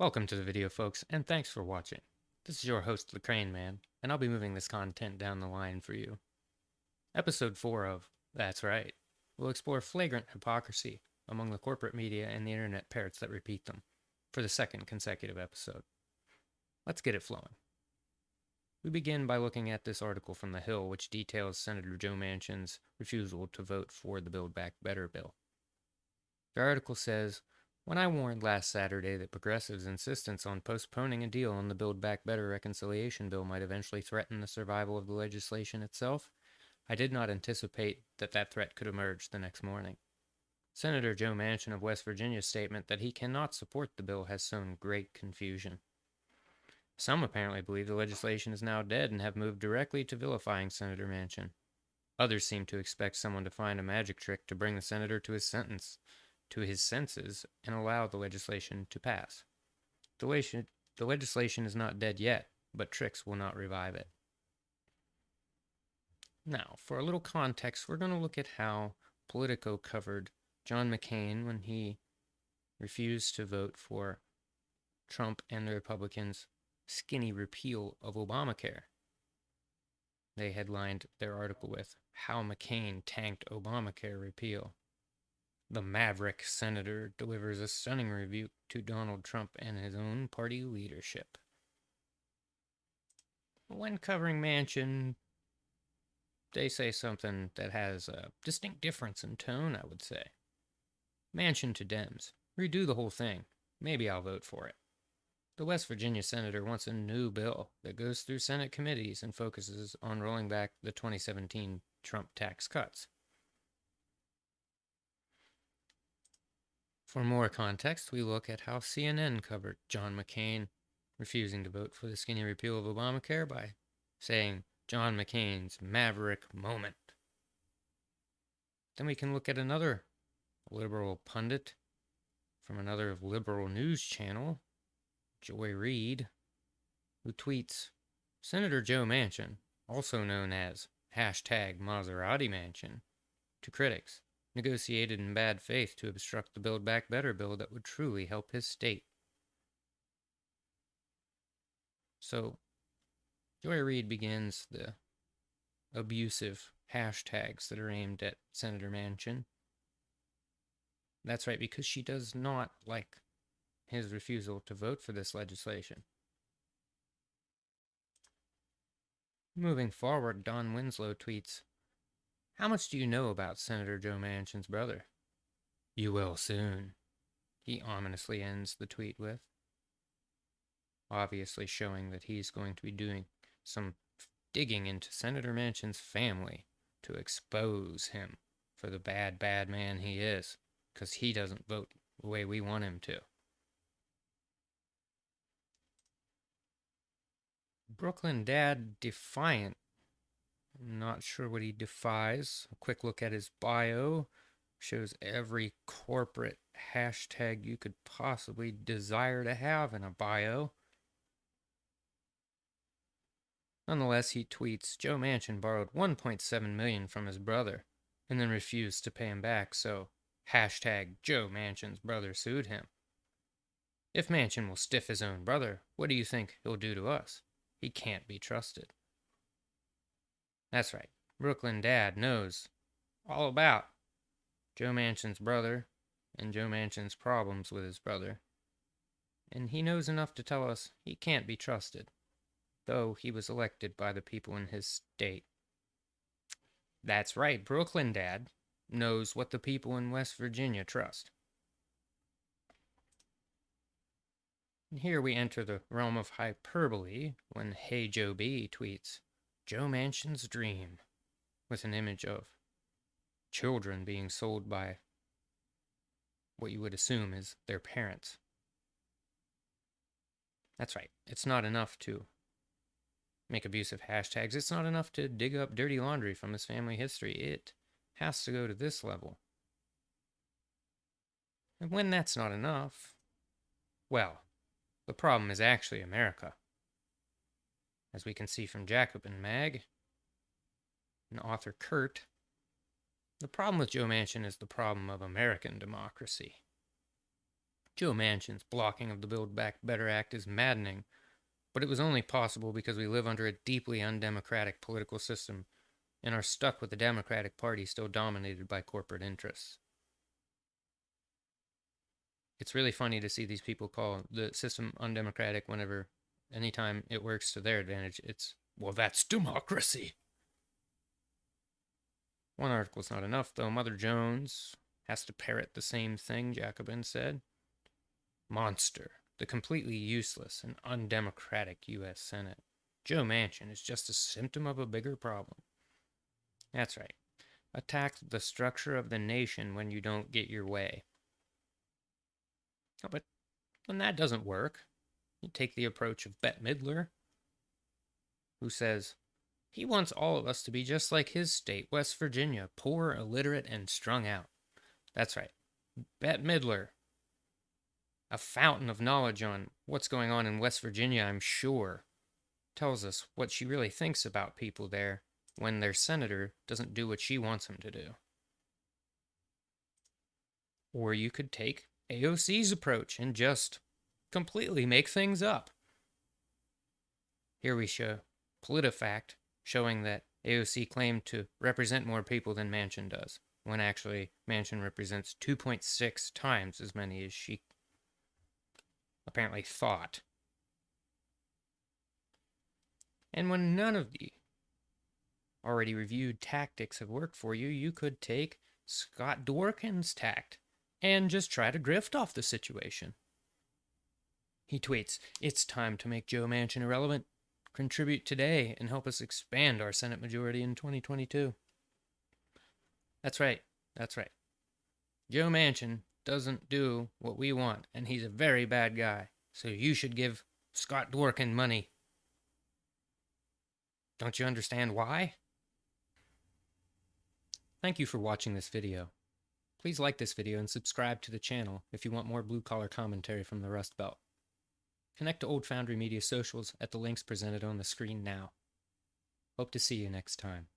Welcome to the video, folks, and thanks for watching. This is your host, the Crane Man, and I'll be moving this content down the line for you. Episode 4 of That's Right will explore flagrant hypocrisy among the corporate media and the internet parrots that repeat them for the second consecutive episode. Let's get it flowing. We begin by looking at this article from The Hill, which details Senator Joe Manchin's refusal to vote for the Build Back Better bill. The article says, when I warned last Saturday that progressives' insistence on postponing a deal on the Build Back Better reconciliation bill might eventually threaten the survival of the legislation itself, I did not anticipate that threat could emerge the next morning. Senator Joe Manchin of West Virginia's statement that he cannot support the bill has sown great confusion. Some apparently believe the legislation is now dead and have moved directly to vilifying Senator Manchin. Others seem to expect someone to find a magic trick to bring the senator to his senses and allow the legislation to pass. The legislation is not dead yet, but tricks will not revive it. Now, for a little context, we're going to look at how Politico covered John McCain when he refused to vote for Trump and the Republicans' skinny repeal of Obamacare. They headlined their article with, "How McCain Tanked Obamacare Repeal." The maverick senator delivers a stunning rebuke to Donald Trump and his own party leadership. When covering Manchin, they say something that has a distinct difference in tone, I would say. Manchin to Dems, redo the whole thing. Maybe I'll vote for it. The West Virginia senator wants a new bill that goes through Senate committees and focuses on rolling back the 2017 Trump tax cuts. For more context, we look at how CNN covered John McCain refusing to vote for the skinny repeal of Obamacare by saying John McCain's maverick moment. Then we can look at another liberal pundit from another liberal news channel, Reid, who tweets, Senator Joe Manchin, also known as #Maserati Manchin, to critics, negotiated in bad faith to obstruct the Build Back Better bill that would truly help his state. So, Joy Reid begins the abusive hashtags that are aimed at Senator Manchin. That's right, because she does not like his refusal to vote for this legislation. Moving forward, Don Winslow tweets, how much do you know about Senator Joe Manchin's brother? You will soon, he ominously ends the tweet with, obviously showing that he's going to be doing some digging into Senator Manchin's family to expose him for the bad man he is, because he doesn't vote the way we want him to. Brooklyn Dad Defiant. I'm not sure what he defies. A quick look at his bio shows every corporate hashtag you could possibly desire to have in a bio. Nonetheless, he tweets, Joe Manchin borrowed $1.7 million from his brother and then refused to pay him back, so #Joe Manchin's brother sued him. If Manchin will stiff his own brother, what do you think he'll do to us? He can't be trusted. That's right, Brooklyn Dad knows all about Joe Manchin's brother and Joe Manchin's problems with his brother. And he knows enough to tell us he can't be trusted, though he was elected by the people in his state. That's right, Brooklyn Dad knows what the people in West Virginia trust. And here we enter the realm of hyperbole when Hey Joe B tweets, Joe Manchin's dream, with an image of children being sold by what you would assume is their parents. That's right, it's not enough to make abusive hashtags. It's not enough to dig up dirty laundry from his family history. It has to go to this level. And when that's not enough, well, the problem is actually America. As we can see from Jacobin Mag and author Kurt, the problem with Joe Manchin is the problem of American democracy. Joe Manchin's blocking of the Build Back Better Act is maddening, but it was only possible because we live under a deeply undemocratic political system and are stuck with the Democratic Party still dominated by corporate interests. It's really funny to see these people call the system undemocratic whenever, anytime it works to their advantage, it's, well, that's democracy. One article's not enough, though. Mother Jones has to parrot the same thing, Jacobin said. Monster, the completely useless and undemocratic U.S. Senate. Joe Manchin is just a symptom of a bigger problem. That's right. Attack the structure of the nation when you don't get your way. Oh, but when that doesn't work, you take the approach of Bette Midler, who says, he wants all of us to be just like his state, West Virginia, poor, illiterate, and strung out. That's right. Bette Midler, a fountain of knowledge on what's going on in West Virginia, I'm sure, tells us what she really thinks about people there when their senator doesn't do what she wants him to do. Or you could take AOC's approach and just completely make things up. Here we show PolitiFact showing that AOC claimed to represent more people than Manchin does, when actually Manchin represents 2.6 times as many as she apparently thought. And when none of the already reviewed tactics have worked for you, you could take Scott Dworkin's tact and just try to grift off the situation. He tweets, it's time to make Joe Manchin irrelevant. Contribute today and help us expand our Senate majority in 2022. That's right. Joe Manchin doesn't do what we want, and he's a very bad guy. So you should give Scott Dworkin money. Don't you understand why? Thank you for watching this video. Please like this video and subscribe to the channel if you want more blue-collar commentary from the Rust Belt. Connect to Old Foundry Media socials at the links presented on the screen now. Hope to see you next time.